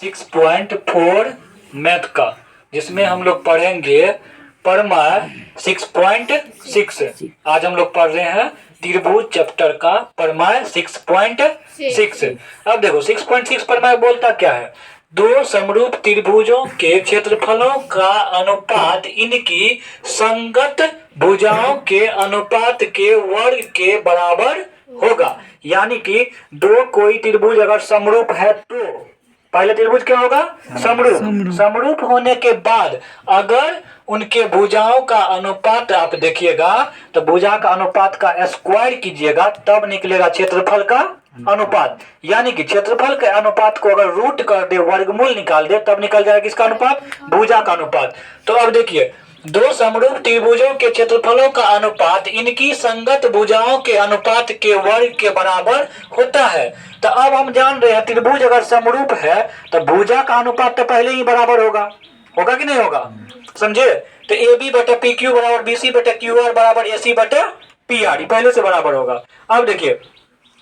6.4 math का, जिसमें हम लोग पढ़ेंगे परमार 6.6। आज हम लोग पढ़ रहे हैं त्रिभुज चैप्टर का परमार 6.6। अब देखो 6.6 परमार बोलता क्या है? दो समरूप त्रिभुजों के क्षेत्रफलों का अनुपात इनकी संगत भुजाओं के अनुपात के वर्ग के बराबर होगा। यानी कि दो कोई त्रिभुज अगर समरूप है तो पहले त्रिभुज क्या होगा? समरूप। समरूप होने के बाद अगर उनके भुजाओं का अनुपात आप देखिएगा तो भुजा का अनुपात का स्क्वायर कीजिएगा तब निकलेगा क्षेत्रफल का अनुपात। यानी कि क्षेत्रफल के अनुपात को अगर रूट कर दे, वर्गमूल निकाल दे, तब निकल जाएगा किसका अनुपात? भुजा का अनुपात। तो अब देखिए दो समरूप त्रिभुजों के क्षेत्रफलों का अनुपात इनकी संगत भुजाओं के अनुपात के वर्ग के बराबर होता है। तो अब हम जान रहे हैं त्रिभुज अगर समरूप है तो भुजा का अनुपात तो पहले ही बराबर होगा। होगा कि नहीं होगा? समझे? तो ए बी बटा पी क्यू बराबर बी सी बटा क्यू आर बराबर ए सी बटा पी आर, पहले से बराबर होगा। अब देखिए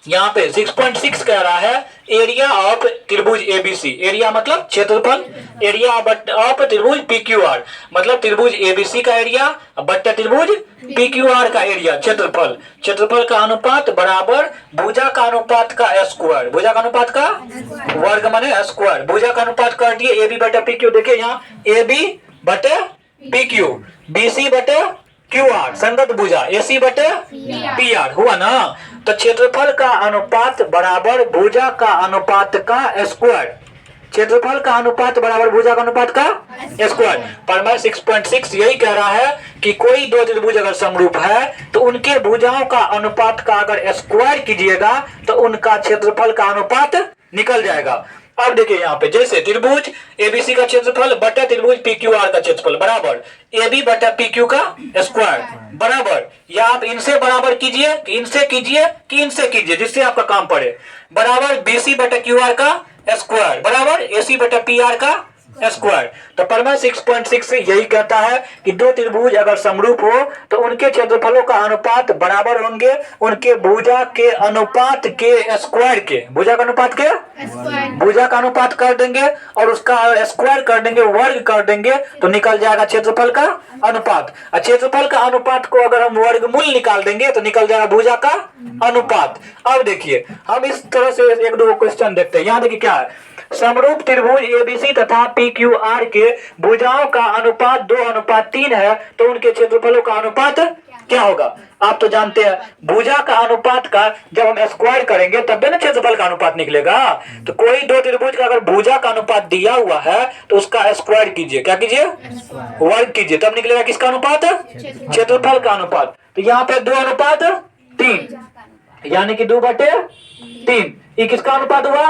यहाँ पे 6.6 कह रहा है एरिया ऑफ त्रिभुज एबीसी। एरिया मतलब क्षेत्रफल, एरिया ऑफ त्रिभुज पीक्यूआर मतलब त्रिभुज एबीसी का एरिया बट्टा त्रिभुज पीक्यूआर का एरिया क्षेत्रफल। क्षेत्रफल का अनुपात बराबर भुजा का अनुपात का स्क्वायर। भुजा का अनुपात का वर्ग माने स्क्वायर। भुजा का अनुपात कर दिए ए बी बटा पी क्यू। देखिए यहाँ ए बी बटे पी क्यू, बी सी बटे क्यू आर संगत भुजा, ए सी बटे पी आर हुआ ना। तो क्षेत्रफल का अनुपात बराबर भुजा का अनुपात का स्क्वायर। क्षेत्रफल का अनुपात बराबर भुजा का अनुपात का स्क्वायर। परमार 6.6 यही कह रहा है कि कोई दो त्रिभुज अगर समरूप है तो उनके भुजाओं का अनुपात का अगर स्क्वायर कीजिएगा तो उनका क्षेत्रफल का अनुपात निकल जाएगा। अब देखिए यहाँ पे जैसे त्रिभुज एबीसी का क्षेत्रफल बटा त्रिभुज पीक्यूआर का क्षेत्रफल बराबर ए बी बटा पी क्यू का स्क्वायर बराबर, या आप इनसे बराबर कीजिए, इनसे कीजिए कि इनसे कीजिए, जिससे आपका काम पड़े, बराबर बी सी बटा क्यू आर का स्क्वायर बराबर ए सी बटा पी आर का स्क्वायर। तो परमार 6.6 से यही कहता है कि दो त्रिभुज अगर समरूप हो तो उनके क्षेत्रफलों का अनुपात बराबर होंगे उनके भुजा के अनुपात के स्क्वायर के। भुजा का अनुपात के भुजा का अनुपात कर देंगे और उसका स्क्वायर कर देंगे, वर्ग कर देंगे तो निकल जाएगा क्षेत्रफल का अनुपात। और क्षेत्रफल का अनुपात को अगर हम वर्गमूल निकाल देंगे तो निकल जाएगा भुजा का अनुपात। अब देखिए हम इस तरह से एक दो क्वेश्चन देखते हैं। यहाँ देखिए क्या है, समरूप त्रिभुज एबीसी तथा पीक्यूआर के भुजाओं का अनुपात 2:3 है तो उनके क्षेत्रफलों का अनुपात क्या होगा? आप तो जानते हैं भुजा का अनुपात का जब हम स्क्वायर करेंगे तब ना क्षेत्रफल का अनुपात निकलेगा। तो कोई दो त्रिभुज का अगर भुजा का अनुपात दिया हुआ है तो उसका स्क्वायर कीजिए, क्या कीजिए? वर्ग कीजिए, तब निकलेगा किसका अनुपात? क्षेत्रफल का अनुपात। तो यहाँ पे 2:3 यानी कि 2/3 ये किसका अनुपात हुआ?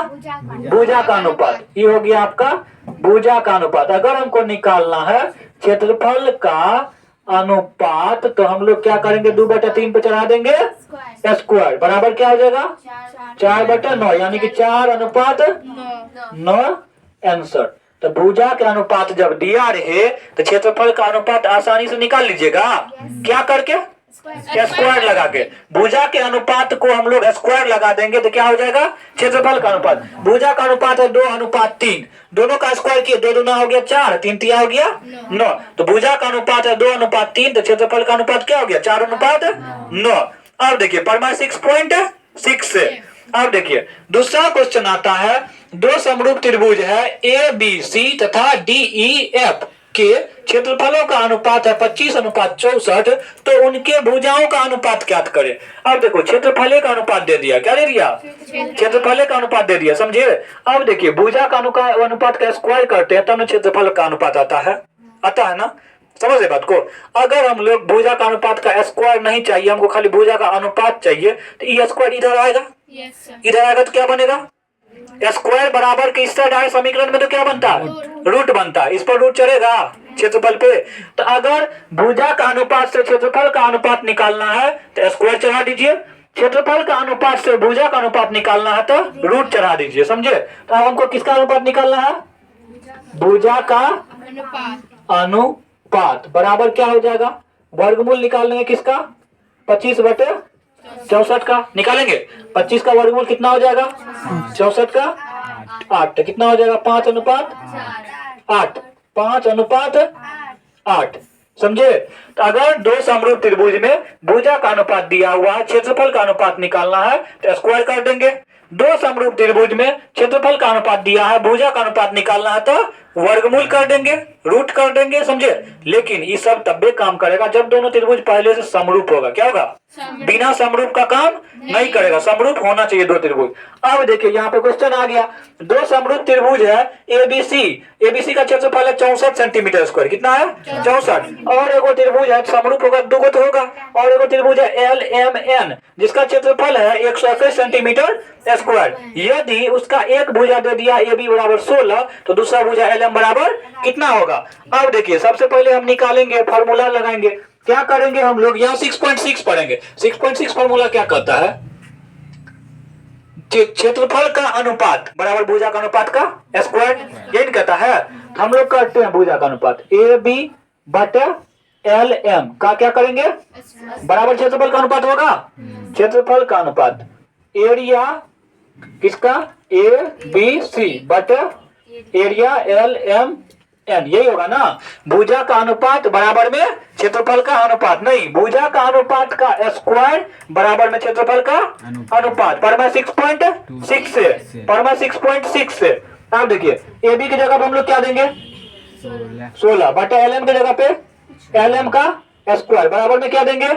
भुजा का अनुपात। ये हो गया आपका भुजा का अनुपात। अगर हमको निकालना है क्षेत्रफल का अनुपात तो हम लोग क्या करेंगे? 2/3 पे चढ़ा देंगे स्क्वायर बराबर क्या हो जाएगा? 4/9 यानी कि 4:9 आंसर। तो भुजा के अनुपात जब दिया रहे तो क्षेत्रफल का अनुपात आसानी से निकाल लीजिएगा। क्या करके? स्क्वायर लगा के। भुजा के अनुपात को हम लोग स्क्वायर लगा देंगे तो क्या हो जाएगा? क्षेत्रफल का अनुपात। भुजा का अनुपात है 2:3, दोनों का स्क्वायर किए 2 दूना हो गया 4, 3 तिया हो गया 9। तो भुजा का अनुपात है 2:3 तो क्षेत्रफल का अनुपात क्या हो गया? 4:9। अब देखिए परमार 6.6 से अब देखिए दूसरा क्वेश्चन आता है, दो समरूप त्रिभुज है ए बी सी तथा डी ई एफ के क्षेत्रफलों का अनुपात है 25:64 तो उनके भुजाओं का अनुपात ज्ञात करें। अब देखो क्षेत्रफल का अनुपात दे दिया, क्या दे दिया? क्षेत्रफल का अनुपात दे दिया, समझे? अब देखिए भुजा का अनुपात का स्क्वायर करते हैं तब ना क्षेत्रफल का अनुपात आता है ना। समझ रहे बात को? अगर हम लोग भुजा का अनुपात का स्क्वायर नहीं चाहिए, हमको खाली भुजा का अनुपात चाहिए तो ये स्क्वायर इधर आएगा, इधर आएगा तो क्या बनेगा? स्क्वायर बराबर के इस साइड आए समीकरण में तो क्या बनता है? रूट बनता है। इस पर रूट चढ़ेगा क्षेत्रफल पे। तो अगर भुजा का अनुपात से क्षेत्रफल का अनुपात निकालना है तो स्क्वायर चढ़ा दीजिए, क्षेत्रफल का अनुपात से भुजा का अनुपात निकालना है तो रूट चढ़ा दीजिए, समझे? तो अब हमको किसका अनुपात निकालना है? भुजा का अनुपात बराबर क्या हो जाएगा? वर्गमूल निकालेंगे किसका? 25/64 का निकालेंगे। 25 का वर्गमूल कितना हो जाएगा? 64 का 8। तो कितना हो जाएगा 5 अनुपात 8, 5 अनुपात 8। समझे? तो अगर दो समरूप त्रिभुज में भुजा का अनुपात दिया हुआ है, क्षेत्रफल का अनुपात निकालना है तो स्क्वायर कर देंगे। दो समरूप त्रिभुज में क्षेत्रफल का अनुपात दिया है, भुजा का अनुपात निकालना है तो वर्गमूल कर देंगे, रूट कर देंगे। समझे? लेकिन ये सब तब काम करेगा जब दोनों त्रिभुज पहले से समरूप होगा। क्या होगा? बिना समरूप का काम नहीं करेगा, समरूप होना चाहिए दो त्रिभुज। अब देखिए यहाँ पे क्वेश्चन आ गया, दो समरूप त्रिभुज है एबीसी, एबीसी का क्षेत्रफल है 64 सेंटीमीटर स्क्वायर। कितना है? 64। और एगो त्रिभुज है समरूप होगा, दो गो तो होगा। और एगो त्रिभुज है एल एम एन जिसका क्षेत्रफल है 121 सेंटीमीटर स्क्वायर। यदि उसका एक भुजा दे दिया ए बी बराबर 16 तो दूसरा भुजा एल एम बराबर कितना होगा? अब देखिए सबसे पहले हम निकालेंगे, फार्मूला लगाएंगे। क्या करेंगे हम लोग? यहाँ 6.6 पढ़ेंगे। 6.6 फार्मूला क्या कहता है? क्षेत्रफल का अनुपात बराबर भुजा का अनुपात का स्क्वायर, यही कहता है। हम लोग करते हैं भुजा का अनुपात ए बी बटे एल एम का क्या करेंगे? बराबर क्षेत्रफल का अनुपात होगा, क्षेत्रफल का अनुपात एरिया किसका? ए बी सी बटे एरिया एल एम एन, यही होगा ना। भुजा का अनुपात बराबर में क्षेत्रफल का अनुपात, नहीं, भुजा का अनुपात का स्क्वायर बराबर में क्षेत्रफल का अनुपात। पर मैं 6.6 से, पर मैं 6.6 से। अब देखिए ए बी की जगह पे हम लोग क्या देंगे? 16 बटे एल एम की जगह पे एल एम का स्क्वायर बराबर में क्या देंगे?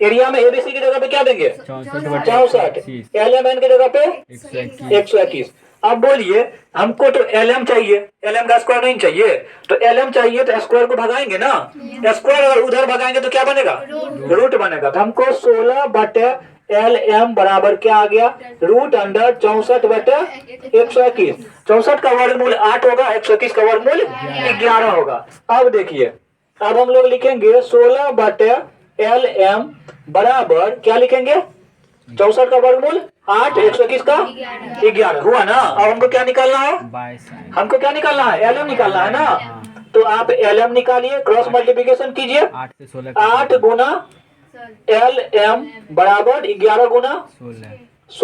एरिया में एबीसी की जगह पे क्या देंगे? 64। एल एम एन की जगह पे 121। अब बोलिए हमको तो एल एम चाहिए, एल एम का स्क्वायर नहीं चाहिए। तो एल एम चाहिए तो स्क्वायर को भगाएंगे ना, स्क्वायर अगर उधर भगाएंगे तो क्या बनेगा? रूट बनेगा। तो हमको 16 बटे एल एम बराबर क्या आ गया? रूट अंडर 64 बटे 121। 64 का वर्गमूल 8 होगा, 121 का वर्गमूल 11 होगा। अब देखिए अब हम लोग लिखेंगे 16 बटे एल एम बराबर क्या लिखेंगे? 64 का वर्गमूल 8, 121 का 11 हुआ ना। अब हमको क्या निकालना है? हमको क्या निकालना है? एल एम निकालना है ना। तो आप एल एम निकालिए, क्रॉस मल्टीप्लिकेशन कीजिए। 8 गुना एल एम बराबर 11 गुना